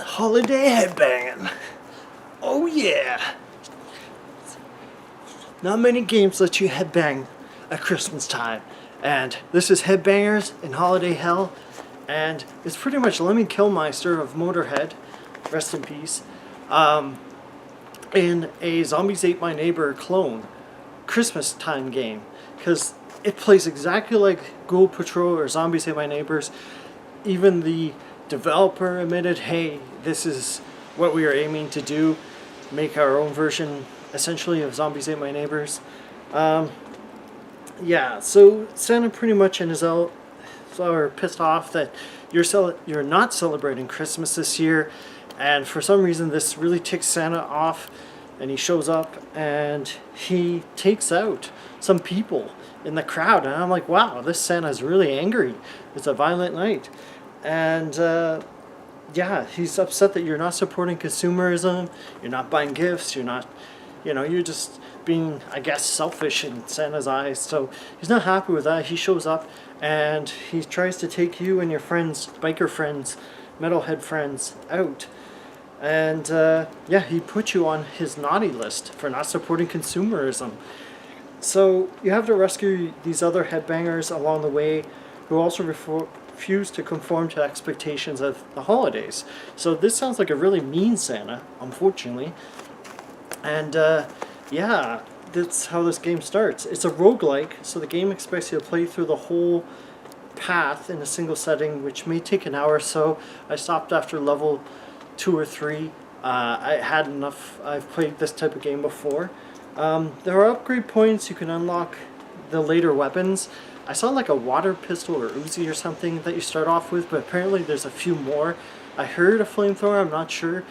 Holiday headbanging. Oh yeah. Not many games let you headbang at Christmas time. And this is Headbangers in Holiday Hell. And it's pretty much Lemmy Kilmister of Motorhead, rest in peace, in a Zombies Ate My Neighbor clone Christmas time game. Because it plays exactly like Ghoul Patrol or Zombies Ate My Neighbors. Even the developer admitted, hey, this is what we are aiming to do, make our own version essentially of Zombies Ate My Neighbors. Yeah, so Santa pretty much and his elves are pissed off that you're not celebrating Christmas this year, and for some reason this really ticks Santa off, and he shows up and he takes out some people in the crowd, and I'm like, wow, this Santa's really angry. It's a violent night. And yeah, he's upset that you're not supporting consumerism, you're not buying gifts, you're not, you're just being, I guess, selfish in Santa's eyes. So he's not happy with that. He shows up and he tries to take you and your friends, biker friends, metalhead friends, out. And yeah, he put you on his naughty list for not supporting consumerism. So you have to rescue these other headbangers along the way who also refuse to conform to expectations of the holidays. So this sounds like a really mean Santa, unfortunately. And yeah, that's how this game starts. It's a roguelike, so the game expects you to play through the whole path in a single setting, which may take an hour or so. I stopped after level 2 or 3. I had enough. I've played this type of game before. There are upgrade points. You can unlock the later weapons. I saw like a water pistol or Uzi or something that you start off with, but apparently there's a few more. I heard a flamethrower, I'm not sure.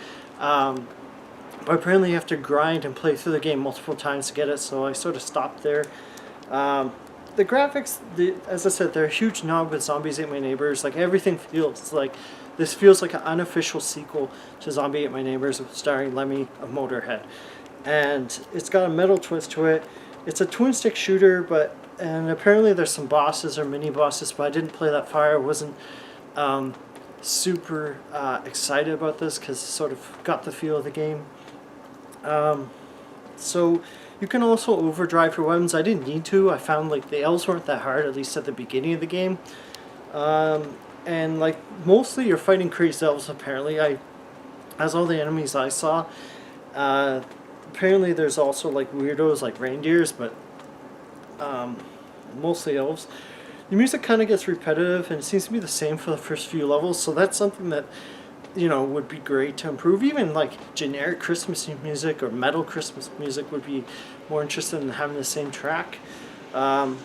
But apparently you have to grind and play through the game multiple times to get it, so I sort of stopped there. The graphics, as I said, they're a huge nod with Zombies Ate My Neighbors. Like, everything feels like, this feels like an unofficial sequel to Zombie Ate My Neighbors starring Lemmy of Motorhead. And it's got a metal twist to it. It's a twin-stick shooter, and apparently there's some bosses or mini-bosses, but I didn't play that far. I wasn't super excited about this because it sort of got the feel of the game. So you can also overdrive your weapons. I didn't need to. I found like the elves weren't that hard, at least at the beginning of the game. And like mostly you're fighting crazed elves apparently. As all the enemies I saw. Apparently there's also like weirdos like reindeers, but mostly elves. The music kind of gets repetitive and it seems to be the same for the first few levels, so that's something that would be great to improve. Even like generic Christmas music or metal Christmas music would be more interested in having the same track. Then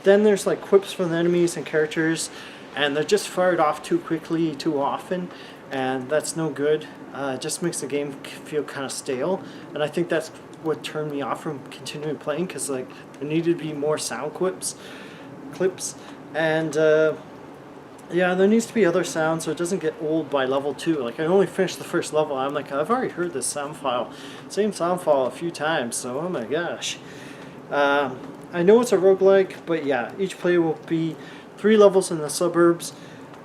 there's like quips from the enemies and characters, and they're just fired off too quickly, too often, and that's no good. It just makes the game feel kind of stale, and I think that's what turned me off from continuing playing, because like there needed to be more sound clips, and yeah, there needs to be other sounds so it doesn't get old by level 2. Like, I only finished the first level, I'm like, I've already heard this sound file, same sound file a few times, so oh my gosh. I know it's a roguelike, but yeah, each player will be 3 levels in the suburbs,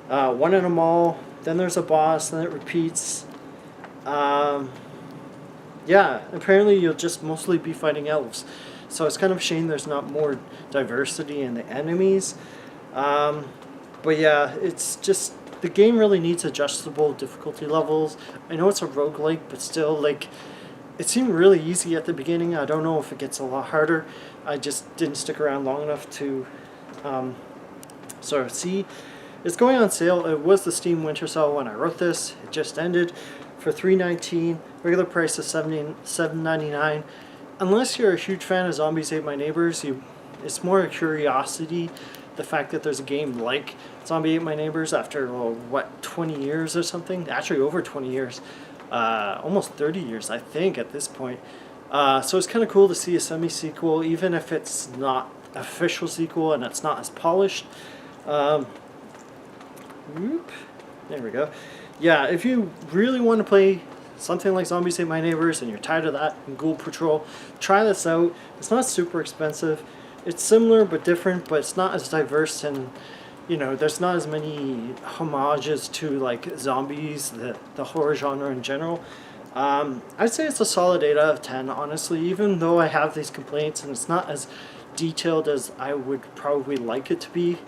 1 in a mall, then there's a boss, then it repeats. Yeah, apparently you'll just mostly be fighting elves, so it's kind of a shame there's not more diversity in the enemies. But yeah, it's just, the game really needs adjustable difficulty levels. I know it's a roguelike, but still, like, it seemed really easy at the beginning. I don't know if it gets a lot harder. I just didn't stick around long enough to sort of see. It's going on sale. It was the Steam Winter Sale when I wrote this. It just ended for $3.19. Regular price is $7.99. Unless you're a huge fan of Zombies Ate My Neighbors, it's more a curiosity. The fact that there's a game like Zombie Ate My Neighbors after, what, 20 years or something? Actually, over 20 years. Almost 30 years, I think, at this point. So it's kind of cool to see a semi-sequel, even if it's not an official sequel and it's not as polished. Whoop. There we go. Yeah, if you really want to play something like Zombies Ate My Neighbors and you're tired of that and Ghoul Patrol, try this out. It's not super expensive. It's similar but different, but it's not as diverse and you know, there's not as many homages to like zombies, the horror genre in general. I'd say it's a solid 8 out of 10, honestly, even though I have these complaints and it's not as detailed as I would probably like it to be.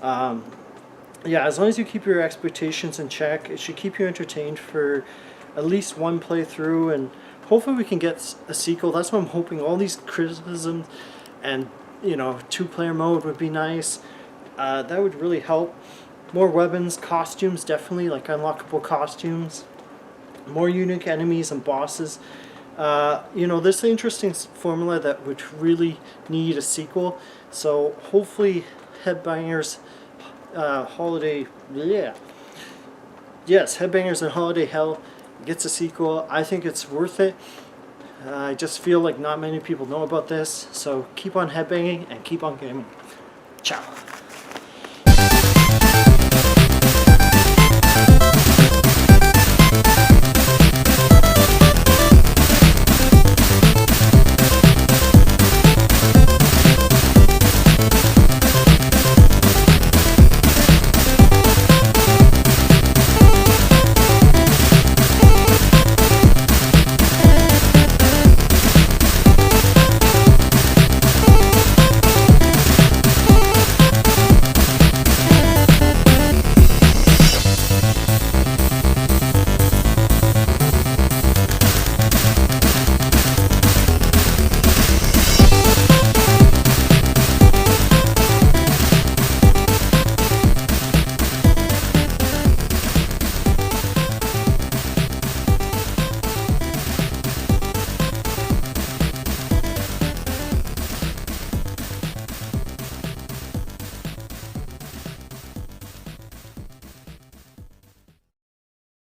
Yeah, as long as you keep your expectations in check, it should keep you entertained for at least one playthrough, and hopefully we can get a sequel. That's what I'm hoping. All these criticisms and, you know, 2-player mode would be nice. That would really help. More weapons, costumes, definitely, like unlockable costumes. More unique enemies and bosses. You know, this is an interesting formula that would really need a sequel. So hopefully Headbangers Holiday, yeah. Yes, Headbangers and Holiday Hell gets a sequel. I think it's worth it. I just feel like not many people know about this. So keep on headbanging and keep on gaming. Ciao.